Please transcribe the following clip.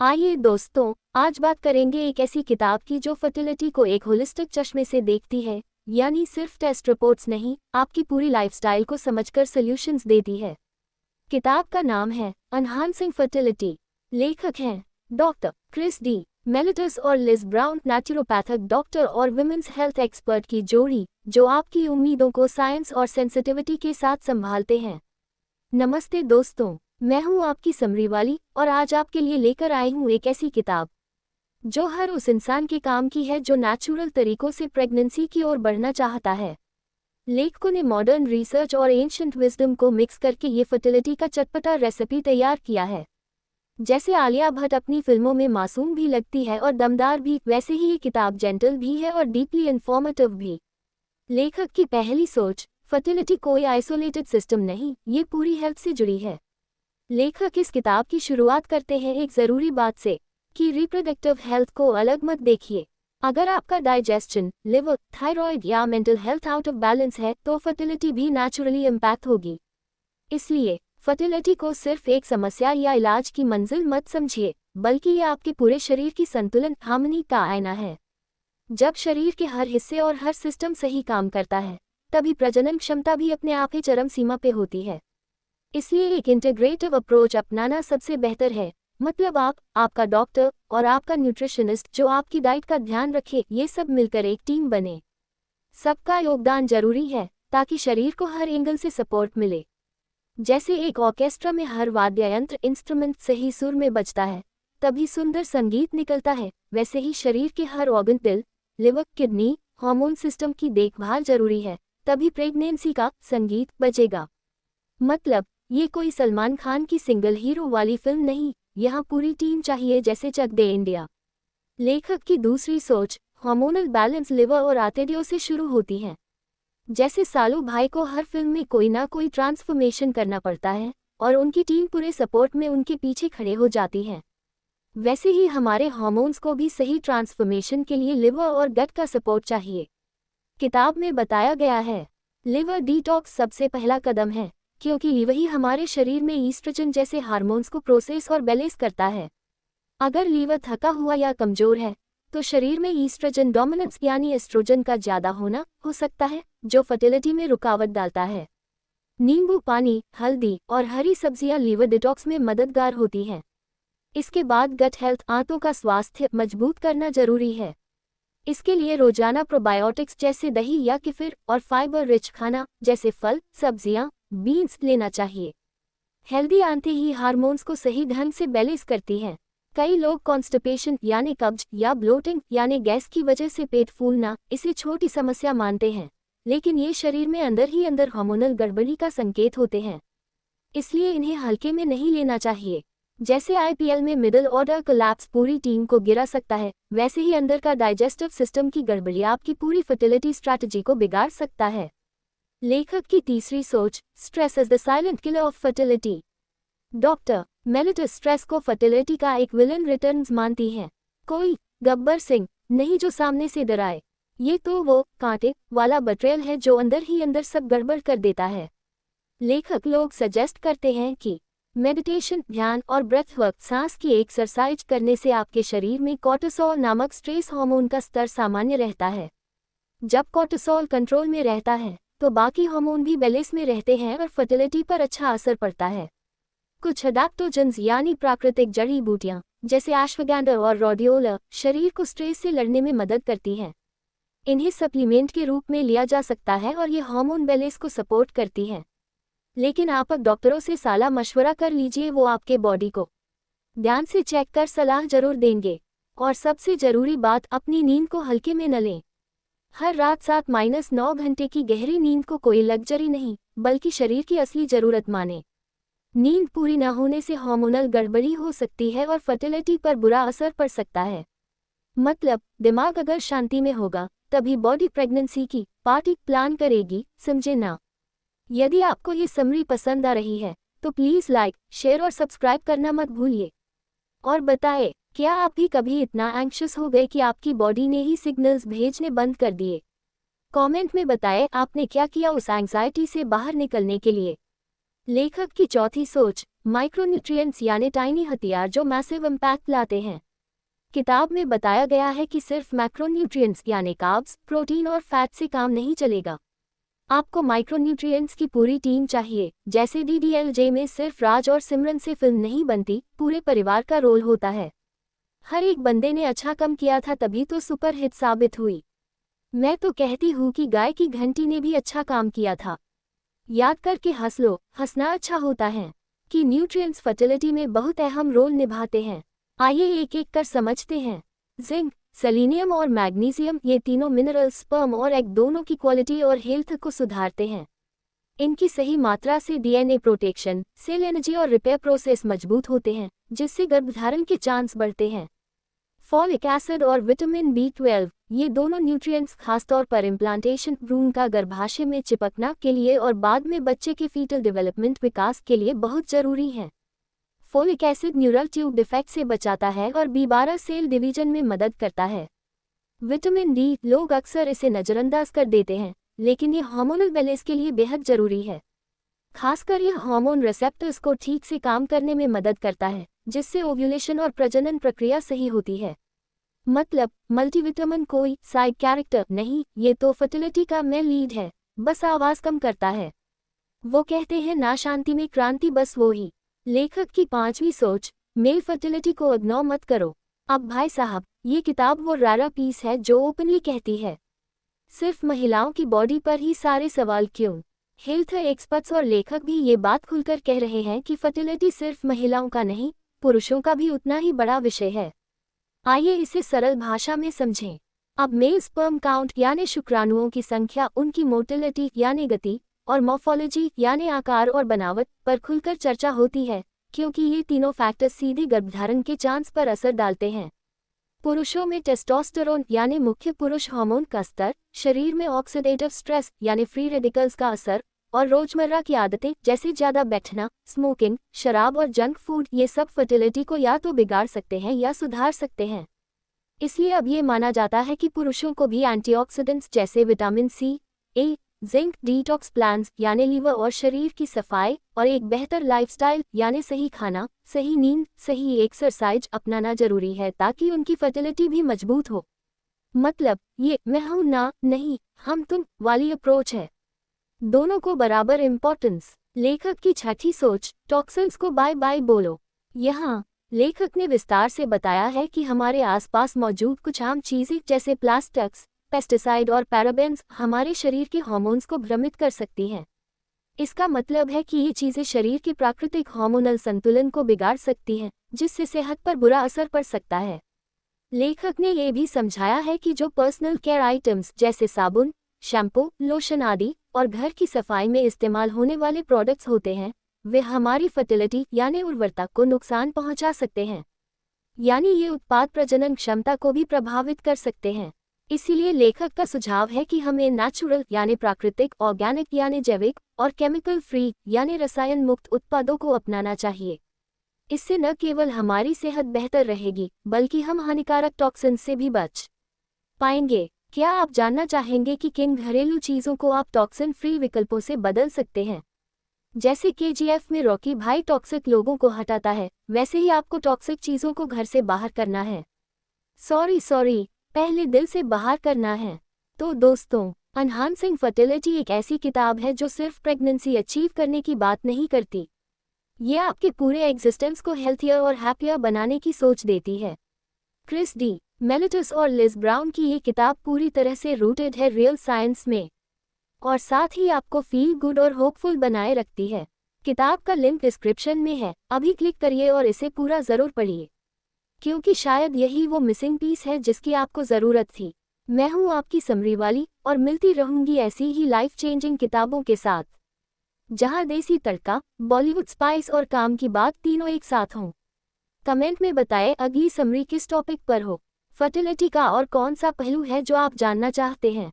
आइए दोस्तों, आज बात करेंगे एक ऐसी किताब की जो फर्टिलिटी को एक होलिस्टिक चश्मे से देखती है, यानी सिर्फ टेस्ट रिपोर्ट्स नहीं, आपकी पूरी लाइफस्टाइल को समझकर सॉल्यूशंस देती है। किताब का नाम है एनहांसिंग फर्टिलिटी। लेखक हैं डॉक्टर क्रिस डी मेलिटस और लिज ब्राउन, नेचुरोपैथिक डॉक्टर और विमेंस हेल्थ एक्सपर्ट की जोड़ी जो आपकी उम्मीदों को साइंस और सेंसिटिविटी के साथ संभालते हैं। नमस्ते दोस्तों, मैं हूं आपकी समरी वाली और आज आपके लिए लेकर आई हूं एक ऐसी किताब जो हर उस इंसान के काम की है जो नेचुरल तरीकों से प्रेगनेंसी की ओर बढ़ना चाहता है। लेखकों ने मॉडर्न रिसर्च और एंशिएंट विजडम को मिक्स करके ये फर्टिलिटी का चटपटा रेसिपी तैयार किया है। जैसे आलिया भट्ट अपनी फिल्मों में मासूम भी लगती है और दमदार भी, वैसे ही ये किताब जेंटल भी है और डीपली इन्फॉर्मेटिव भी। लेखक की पहली सोच, फर्टिलिटी कोई आइसोलेटेड सिस्टम नहीं, ये पूरी हेल्थ से जुड़ी है। लेखक इस किताब की शुरुआत करते हैं एक ज़रूरी बात से कि रिप्रोडक्टिव हेल्थ को अलग मत देखिए। अगर आपका डाइजेशन, लिवर, थायराइड या mental health out of balance है तो फर्टिलिटी भी नेचुरली इम्पैक्ट होगी। इसलिए फर्टिलिटी को सिर्फ एक समस्या या इलाज की मंजिल मत समझिए, बल्कि ये आपके पूरे शरीर की संतुलन, हार्मनी का आईना है। जब शरीर के हर हिस्से और हर सिस्टम सही काम करता है, तभी प्रजनन क्षमता भी अपने आप ही चरम सीमा पे होती है। इसलिए एक इंटीग्रेटिव अप्रोच अपनाना सबसे बेहतर है। मतलब आपका डॉक्टर और आपका न्यूट्रिशनिस्ट जो आपकी डाइट का ध्यान रखे, ये सब मिलकर एक टीम बने। सबका योगदान जरूरी है ताकि शरीर को हर एंगल से सपोर्ट मिले। जैसे एक ऑर्केस्ट्रा में हर वाद्य यंत्र, इंस्ट्रूमेंट सही सुर में बजता है, तभी सुंदर संगीत निकलता है, वैसे ही शरीर के हर ऑर्गन, दिल, लिवर, किडनी, हार्मोन सिस्टम की देखभाल जरूरी है, तभी प्रेगनेंसी का संगीत बजेगा। मतलब ये कोई सलमान खान की सिंगल हीरो वाली फिल्म नहीं, यहाँ पूरी टीम चाहिए, जैसे चक दे इंडिया। लेखक की दूसरी सोच, हार्मोनल बैलेंस लिवर और आर्टेरियों से शुरू होती है। जैसे सालू भाई को हर फिल्म में कोई ना कोई ट्रांसफॉर्मेशन करना पड़ता है और उनकी टीम पूरे सपोर्ट में उनके पीछे खड़े हो जाती है, वैसे ही हमारे हार्मोन्स को भी सही ट्रांसफॉर्मेशन के लिए लिवर और गट का सपोर्ट चाहिए। किताब में बताया गया है, लिवर डिटॉक्स सबसे पहला कदम है, क्योंकि वही हमारे शरीर में ईस्ट्रोजन जैसे हार्मोन्स को प्रोसेस और बैलेंस करता है। अगर लीवर थका हुआ या कमजोर है तो शरीर में ईस्ट्रोजन डोमिनेंस यानी एस्ट्रोजन का ज़्यादा होना हो सकता है, जो फर्टिलिटी में रुकावट डालता है। नींबू पानी, हल्दी और हरी सब्जियां लीवर डिटॉक्स में मददगार होती हैं। इसके बाद गट हेल्थ, आंतों का स्वास्थ्य मजबूत करना जरूरी है। इसके लिए रोजाना प्रोबायोटिक्स जैसे दही या किफिर और फाइबर रिच खाना जैसे फल, सब्जियां, बीन्स लेना चाहिए। हेल्दी आंतें ही हार्मोन्स को सही ढंग से बैलेंस करती हैं। कई लोग कॉन्स्टिपेशन यानी कब्ज या ब्लोटिंग यानी गैस की वजह से पेट फूलना इसे छोटी समस्या मानते हैं, लेकिन ये शरीर में अंदर ही अंदर हार्मोनल गड़बड़ी का संकेत होते हैं। इसलिए इन्हें हल्के में नहीं लेना चाहिए। जैसे आईपीएल में मिडिल ऑर्डर कोलैप्स पूरी टीम को गिरा सकता है, वैसे ही अंदर का डाइजेस्टिव सिस्टम की गड़बड़ी आपकी पूरी फर्टिलिटी स्ट्रैटेजी को बिगाड़ सकता है। लेखक की तीसरी सोच, stress is the silent killer of fertility. Doctor mellitus stress को फर्टिलिटी का एक विलन रिटर्न्स मानती हैं। कोई गब्बर सिंह नहीं जो सामने से डराए, ये तो वो कांटे वाला बट्रेल है जो अंदर ही अंदर सब गड़बड़ कर देता है। लेखक लोग सजेस्ट करते हैं कि मेडिटेशन, ध्यान और ब्रेथ वर्क, सांस की एक्सरसाइज करने से आपके शरीर में कॉर्टिसोल नामक स्ट्रेस हार्मोन का स्तर सामान्य रहता है। जब कॉर्टिसोल कंट्रोल में रहता है तो बाकी हार्मोन भी बैलेंस में रहते हैं और फर्टिलिटी पर अच्छा असर पड़ता है। कुछ अडैप्टोजेंस यानी प्राकृतिक जड़ी बूटियां जैसे अश्वगंधा और रोडियोला शरीर को स्ट्रेस से लड़ने में मदद करती हैं। इन्हें सप्लीमेंट के रूप में लिया जा सकता है और ये हार्मोन बैलेंस को सपोर्ट करती हैं। लेकिन आप डॉक्टरों से सलाह मशवरा कर लीजिए, वो आपके बॉडी को ध्यान से चेक कर सलाह जरूर देंगे। और सबसे जरूरी बात, अपनी नींद को हल्के में न लें। हर रात 7-9 घंटे की गहरी नींद को कोई लग्जरी नहीं, बल्कि शरीर की असली जरूरत माने। नींद पूरी न होने से हार्मोनल गड़बड़ी हो सकती है और फर्टिलिटी पर बुरा असर पड़ सकता है। मतलब दिमाग अगर शांति में होगा तभी बॉडी प्रेगनेंसी की पार्टी प्लान करेगी, समझे ना। यदि आपको ये समरी पसंद आ रही है तो प्लीज़ लाइक, शेयर और सब्सक्राइब करना मत भूलिए। और बताएं, क्या आप भी कभी इतना एंग्शियस हो गए कि आपकी बॉडी ने ही सिग्नल्स भेजने बंद कर दिए? कमेंट में बताएं आपने क्या किया उस एंग्जाइटी से बाहर निकलने के लिए। लेखक की चौथी सोच, माइक्रोन्यूट्रिएंट्स यानी टाइनी हथियार जो मैसिव इम्पैक्ट लाते हैं। किताब में बताया गया है कि सिर्फ मैक्रोन्यूट्रिएंट्स यानी कार्ब्स, प्रोटीन और फैट से काम नहीं चलेगा। आपको माइक्रोन्यूट्रिएंट्स की पूरी टीम चाहिए। जैसे डीडीएलजे में सिर्फ राज और सिमरन से फिल्म नहीं बनती, पूरे परिवार का रोल होता है। हर एक बंदे ने अच्छा काम किया था तभी तो सुपर हिट साबित हुई। मैं तो कहती हूँ कि गाय की घंटी ने भी अच्छा काम किया था। याद करके हंस लो, हंसना अच्छा होता है कि न्यूट्रिएंट्स फर्टिलिटी में बहुत अहम रोल निभाते हैं। आइए एक एक कर समझते हैं। जिंक, सेलेनियम और मैग्नीशियम, ये तीनों मिनरल्स स्पर्म और एग दोनों की क्वालिटी और हेल्थ को सुधारते हैं। इनकी सही मात्रा से डीएनए प्रोटेक्शन, सेल एनर्जी और रिपेयर प्रोसेस मजबूत होते हैं, जिससे गर्भधारण के चांस बढ़ते हैं। फॉलिक एसिड और विटामिन B12, ये दोनों न्यूट्रिएंट्स खासतौर पर इम्प्लांटेशन भ्रूण का गर्भाशय में चिपकना के लिए और बाद में बच्चे के फीटल डेवलपमेंट विकास के लिए बहुत जरूरी हैं। Folic acid neural tube defect से बचाता है और B12 सेल डिवीजन में मदद करता है। विटामिन D, लोग अक्सर इसे नज़रअंदाज कर देते हैं, लेकिन ये हार्मोनल बैलेंस के लिए बेहद जरूरी है। खासकर यह हार्मोन रिसेप्टर्स को ठीक से काम करने में मदद करता है, जिससे ओव्यूलेशन और प्रजनन प्रक्रिया सही होती है। मतलब मल्टीविटामिन कोई साइड कैरेक्टर नहीं, ये तो फर्टिलिटी का मेन लीड है, बस आवाज कम करता है। वो कहते हैं ना शांति में क्रांति, बस वो ही। लेखक की 5वीं सोच, मेल फर्टिलिटी को इग्नोर मत करो। अब भाई साहब, ये किताब वो रारा पीस है जो ओपनली कहती है सिर्फ महिलाओं की बॉडी पर ही सारे सवाल क्यों। हेल्थ एक्सपर्ट्स और लेखक भी ये बात खुलकर कह रहे हैं कि फर्टिलिटी सिर्फ महिलाओं का नहीं, पुरुषों का भी उतना ही बड़ा विषय है। आइए इसे सरल भाषा में समझें। अब मेल स्पर्म काउंट यानी शुक्राणुओं की संख्या, उनकी मोटिलिटी यानी गति, और मॉर्फोलॉजी यानी आकार और बनावट पर खुलकर चर्चा होती है, क्योंकि ये तीनों फैक्टर्स सीधे गर्भधारण के चांस पर असर डालते हैं। पुरुषों में टेस्टोस्टेरोन यानी मुख्य पुरुष हार्मोन का स्तर, शरीर में ऑक्सीडेटिव स्ट्रेस यानी फ्री रेडिकल्स का असर, और रोजमर्रा की आदतें जैसे ज़्यादा बैठना, स्मोकिंग, शराब और जंक फूड, ये सब फर्टिलिटी को या तो बिगाड़ सकते हैं या सुधार सकते हैं। इसलिए अब ये माना जाता है कि पुरुषों को भी एंटीऑक्सीडेंट्स जैसे vitamin C, A, zinc, detox plans यानी लीवर और शरीर की सफाई, और एक बेहतर लाइफस्टाइल यानी सही खाना, सही नींद, सही एक्सरसाइज अपनाना जरूरी है ताकि उनकी फर्टिलिटी भी मजबूत हो। मतलब ये मैं हूं ना, नहीं हम तुम वाली अप्रोच है, दोनों को बराबर इम्पोर्टेंस। लेखक की 6ठी सोच, टॉक्सिन्स को बाय बाय बोलो। यहाँ लेखक ने विस्तार से बताया है कि हमारे आसपास मौजूद कुछ आम चीजें जैसे प्लास्टिक्स, पेस्टिसाइड और पैराबेन्स हमारे शरीर के हार्मोन्स को भ्रमित कर सकती हैं। इसका मतलब है कि ये चीजें शरीर के प्राकृतिक हार्मोनल संतुलन को बिगाड़ सकती हैं, जिससे सेहत पर बुरा असर पड़ सकता है। लेखक ने यह भी समझाया है कि जो पर्सनल केयर आइटम्स जैसे साबुन, शैम्पू, लोशन आदि और घर की सफाई में इस्तेमाल होने वाले प्रोडक्ट्स होते हैं, वे हमारी फर्टिलिटी यानी उर्वरता को नुकसान पहुंचा सकते हैं। यानी ये उत्पाद प्रजनन क्षमता को भी प्रभावित कर सकते हैं। इसीलिए लेखक का सुझाव है कि हमें नेचुरल यानी प्राकृतिक, ऑर्गेनिक यानी जैविक, और केमिकल फ्री यानी रसायन मुक्त उत्पादों को अपनाना चाहिए। इससे न केवल हमारी सेहत बेहतर रहेगी, बल्कि हम हानिकारक टॉक्सिन से भी बच पाएंगे। क्या आप जानना चाहेंगे कि किन घरेलू चीज़ों को आप टॉक्सिन फ्री विकल्पों से बदल सकते हैं? जैसे KGF में रॉकी भाई टॉक्सिक लोगों को हटाता है, वैसे ही आपको टॉक्सिक चीज़ों को घर से बाहर करना है। सॉरी, पहले दिल से बाहर करना है। तो दोस्तों, एनहांसिंग फर्टिलिटी एक ऐसी किताब है जो सिर्फ प्रेगनेंसी अचीव करने की बात नहीं करती, ये आपके पूरे एग्जिस्टेंस को हेल्थियर और हैप्पियर बनाने की सोच देती है। क्रिस डी मेलिटस और लिज ब्राउन की ये किताब पूरी तरह से रूटेड है रियल साइंस में, और साथ ही आपको फील गुड और होपफुल बनाए रखती है। किताब का लिंक डिस्क्रिप्शन में है, अभी क्लिक करिए और इसे पूरा ज़रूर पढ़िए, क्योंकि शायद यही वो मिसिंग पीस है जिसकी आपको ज़रूरत थी। मैं हूँ आपकी समरी वाली, और मिलती रहूंगी ऐसी ही लाइफ चेंजिंग किताबों के साथ, जहाँ देसी तड़का, बॉलीवुड स्पाइस और काम की बात तीनों एक साथ हों। कमेंट में बताएं अगली समरी किस टॉपिक पर हो, फर्टिलिटी का और कौन सा पहलू है जो आप जानना चाहते हैं।